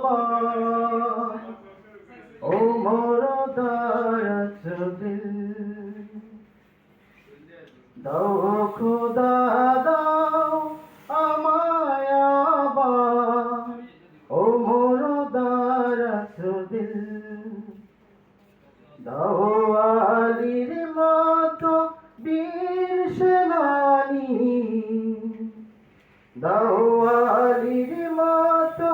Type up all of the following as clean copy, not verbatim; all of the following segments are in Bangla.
আবার ও মোর দারাস দিল দাও খোদা দাও আমায় আবার ও মোর দারাস দিল দাও আলীর মতো বীর সেনানী দাও আলীর মতো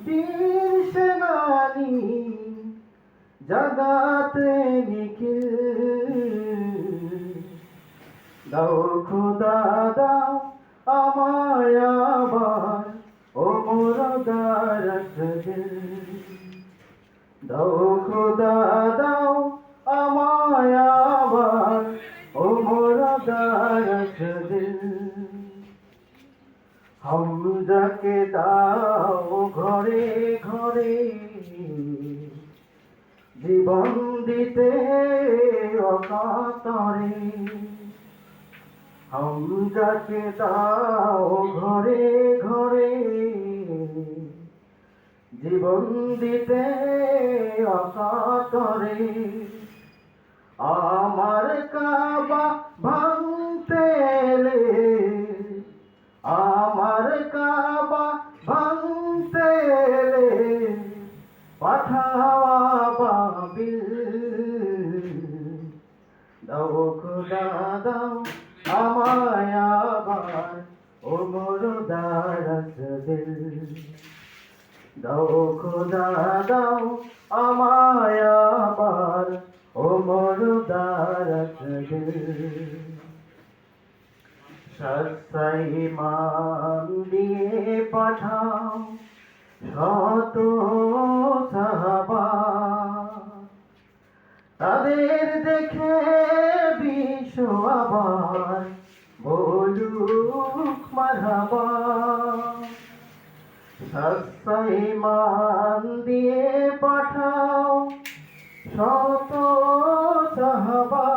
বীর সেনানী জগাতে নিখিল দাও খোদা দাও আমায় আবার ও মোর দারাস দিল দাও খোদা দাও আমায় আবার ও মোর দারাস দিল হামজাকে দাও ঘরে ঘরে জীবন দিতে অকাতরে হামজাকে দাও ঘরে ঘরে জীবন দিতে অকাতরে আমার কাবা ভাঙতে এলে আমার কাবা ভাঙতে এলে পাঠাওয়া বাবিল দাও খোদা দাও আমায় আবার ও মোর দারাস দিল দাও খোদা দাও আমায় আবার ও মোর দারাস দিল সচ্চাই মান দিয়ে পাঠাও শত সাহাবা তাদের দেখে বিশ্ব আবার বলুক মারহাবা সচ্চাই মান দিয়ে পাঠাও শত সাহাবা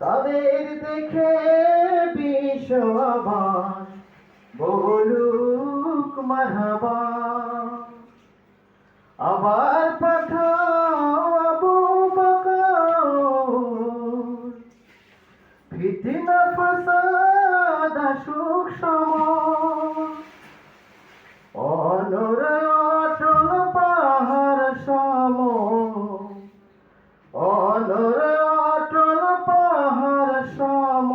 তাদের দেখে বিশ্ব আবার বলুক মারহাবা আবার পাঠাও আবু বকর ফিতনা ফাসাদ আসুক সময় অনর অটল পাহাড় সম অনর অটল পাহাড় সম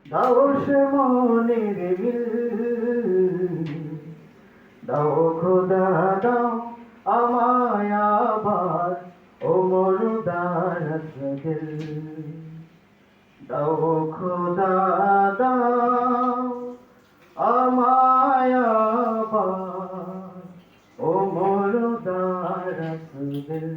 দাও সে মনের মিল দাও খোদা দাও আমায় আবার ও মোর দারাস দিল দাও খোদা দাও আমায় আবার ও মোর দারাস দিল